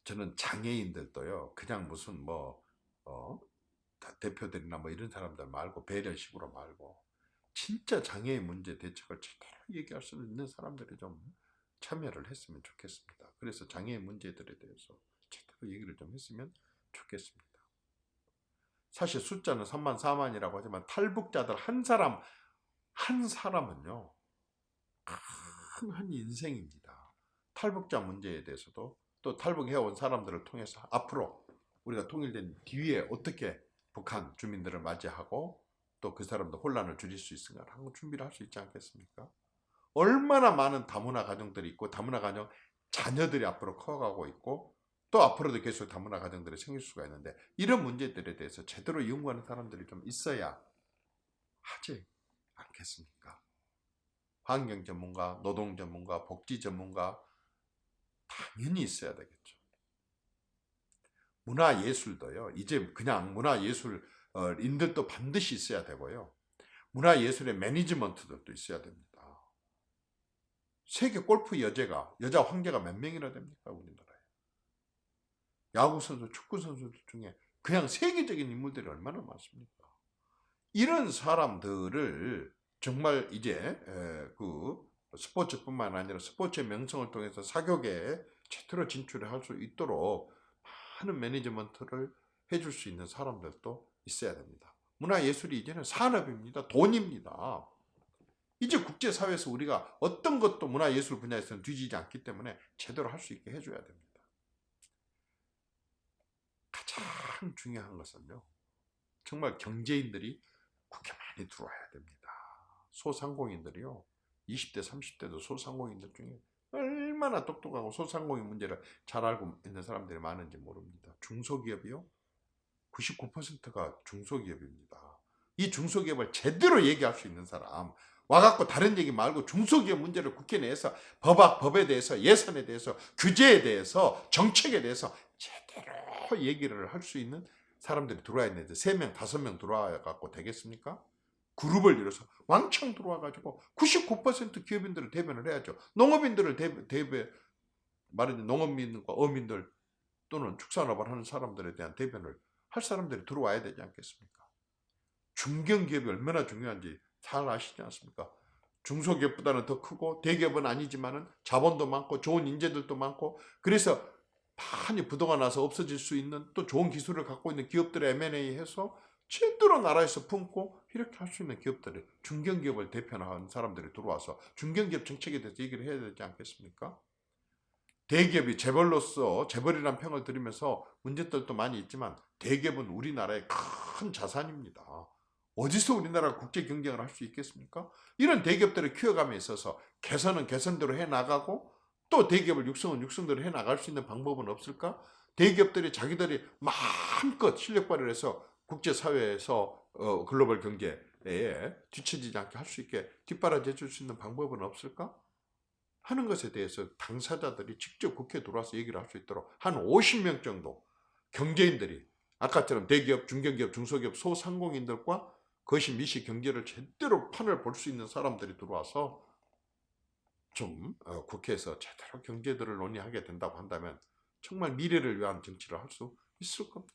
저는 장애인들도요, 그냥 무슨 대표들이나 뭐 이런 사람들 말고, 배려식으로 말고, 진짜 장애인 문제 대책을 제대로 얘기할 수 있는 사람들이 좀 참여를 했으면 좋겠습니다. 그래서 장애인 문제들에 대해서 제대로 얘기를 좀 했으면 좋겠습니다. 사실 숫자는 3만 4만이라고 하지만 탈북자들 한 사람은요, 큰 한 인생입니다. 탈북자 문제에 대해서도, 또 탈북해온 사람들을 통해서 앞으로 우리가 통일된 뒤에 어떻게 북한 주민들을 맞이하고 또 그 사람도 혼란을 줄일 수 있을까 하는 준비를 할 수 있지 않겠습니까? 얼마나 많은 다문화 가정들이 있고, 다문화 가정 자녀들이 앞으로 커가고 있고, 또 앞으로도 계속 다문화 가정들이 생길 수가 있는데, 이런 문제들에 대해서 제대로 연구하는 사람들이 좀 있어야 하지 않겠습니까? 환경 전문가, 노동 전문가, 복지 전문가 당연히 있어야 되겠죠. 문화예술도요, 이제 그냥 문화예술인들도 반드시 있어야 되고요. 문화예술의 매니지먼트들도 있어야 됩니다. 세계 골프 여자 황제가 몇 명이나 됩니까, 우리나라에? 야구 선수, 축구 선수들 중에 그냥 세계적인 인물들이 얼마나 많습니까? 이런 사람들을 정말 이제 그 스포츠뿐만 아니라 스포츠의 명성을 통해서 사교계에 제대로 진출할 수 있도록 많은 매니지먼트를 해줄 수 있는 사람들도 있어야 됩니다. 문화예술이 이제는 산업입니다. 돈입니다. 이제 국제사회에서 우리가 어떤 것도 문화예술 분야에서는 뒤지지 않기 때문에 제대로 할 수 있게 해줘야 됩니다. 가장 중요한 것은요, 정말 경제인들이 국회 많이 들어와야 됩니다. 소상공인들이요, 20대 30대도 소상공인들 중에 얼마나 똑똑하고 소상공인 문제를 잘 알고 있는 사람들이 많은지 모릅니다. 중소기업이요, 99%가 중소기업입니다. 이 중소기업을 제대로 얘기할 수 있는 사람, 와갖고 다른 얘기 말고 중소기업 문제를 국회 내에서 법에 대해서, 예산에 대해서, 규제에 대해서, 정책에 대해서 제대로 얘기를 할 수 있는 사람들이 들어와야 되는데, 3명, 5명 들어와갖고 되겠습니까? 그룹을 이뤄서 왕창 들어와가지고 99% 기업인들을 대변을 해야죠. 농업인들을 말하자면 농업민과 어민들 또는 축산업을 하는 사람들에 대한 대변을 할 사람들이 들어와야 되지 않겠습니까? 중견기업이 얼마나 중요한지 잘 아시지 않습니까? 중소기업보다는 더 크고, 대기업은 아니지만은 자본도 많고 좋은 인재들도 많고, 그래서 많이 부도가 나서 없어질 수 있는 또 좋은 기술을 갖고 있는 기업들을 M&A 해서 제대로 나라에서 품고 이렇게 할 수 있는 기업들이, 중견기업을 대표하는 사람들이 들어와서 중견기업 정책에 대해서 얘기를 해야 되지 않겠습니까? 대기업이 재벌로서 재벌이란 평을 들으면서 문제들도 많이 있지만, 대기업은 우리나라의 큰 자산입니다. 어디서 우리나라가 국제 경쟁을 할 수 있겠습니까? 이런 대기업들을 키워감에 있어서 개선은 개선대로 해나가고, 또 대기업을 육성은 육성대로 해나갈 수 있는 방법은 없을까? 대기업들이 자기들이 마음껏 실력 발휘를 해서 국제사회에서 글로벌 경제에 뒤처지지 않게 할 수 있게 뒷바라지 해줄 수 있는 방법은 없을까? 하는 것에 대해서 당사자들이 직접 국회에 들어와서 얘기를 할 수 있도록 한 50명 정도 경제인들이, 아까처럼 대기업, 중견기업, 중소기업, 소상공인들과 그것이 미시 경제를 제대로 판을 볼 수 있는 사람들이 들어와서 좀 국회에서 제대로 경제들을 논의하게 된다고 한다면 정말 미래를 위한 정치를 할 수 있을 겁니다.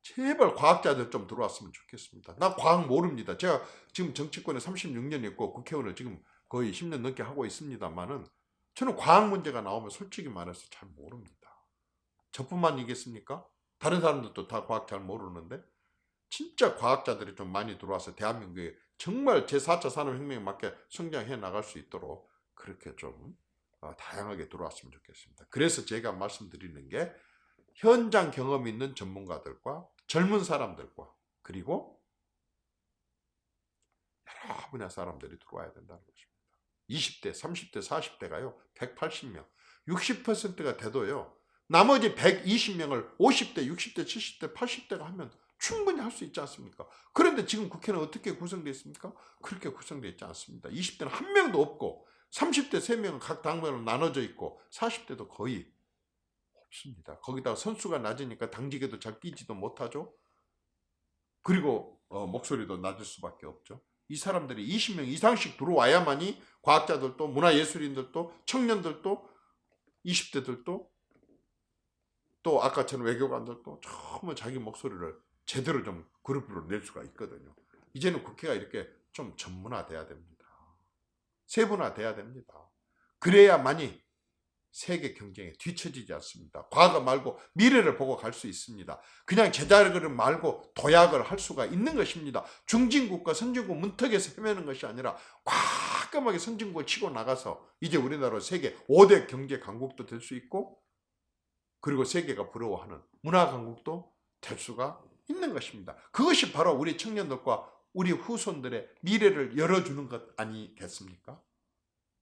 제발 과학자들 좀 들어왔으면 좋겠습니다. 나 과학 모릅니다. 제가 지금 정치권에 36년 있고 국회의원을 지금 거의 10년 넘게 하고 있습니다만은, 저는 과학 문제가 나오면 솔직히 말해서 잘 모릅니다. 저뿐만이겠습니까? 다른 사람들도 다 과학 잘 모르는데, 진짜 과학자들이 좀 많이 들어와서 대한민국에 정말 제4차 산업혁명에 맞게 성장해 나갈 수 있도록 그렇게 좀 다양하게 들어왔으면 좋겠습니다. 그래서 제가 말씀드리는 게, 현장 경험 있는 전문가들과 젊은 사람들과 그리고 여러 분야 사람들이 들어와야 된다는 것입니다. 20대, 30대, 40대가요 180명, 60%가 돼도요, 나머지 120명을 50대, 60대, 70대, 80대가 하면 충분히 할 수 있지 않습니까? 그런데 지금 국회는 어떻게 구성되어 있습니까? 그렇게 구성되어 있지 않습니다. 20대는 한 명도 없고, 30대 3명은 각 당별로 나눠져 있고, 40대도 거의 없습니다. 거기다가 선수가 낮으니까 당직에도 잘 끼지도 못하죠. 그리고 목소리도 낮을 수밖에 없죠. 이 사람들이 20명 이상씩 들어와야만이 과학자들도 문화예술인들도 청년들도 20대들도 또 아까처럼 외교관들도 처음 자기 목소리를 제대로 좀 그룹으로 낼 수가 있거든요. 이제는 국회가 이렇게 좀 전문화돼야 됩니다. 세분화돼야 됩니다. 그래야만이 세계 경쟁에 뒤처지지 않습니다. 과거 말고 미래를 보고 갈 수 있습니다. 그냥 제자리를 말고 도약을 할 수가 있는 것입니다. 중진국과 선진국 문턱에서 헤매는 것이 아니라 과감하게 선진국을 치고 나가서 이제 우리나라 세계 5대 경제 강국도 될 수 있고, 그리고 세계가 부러워하는 문화 강국도 될 수가 있는 것입니다. 그것이 바로 우리 청년들과 우리 후손들의 미래를 열어주는 것 아니겠습니까?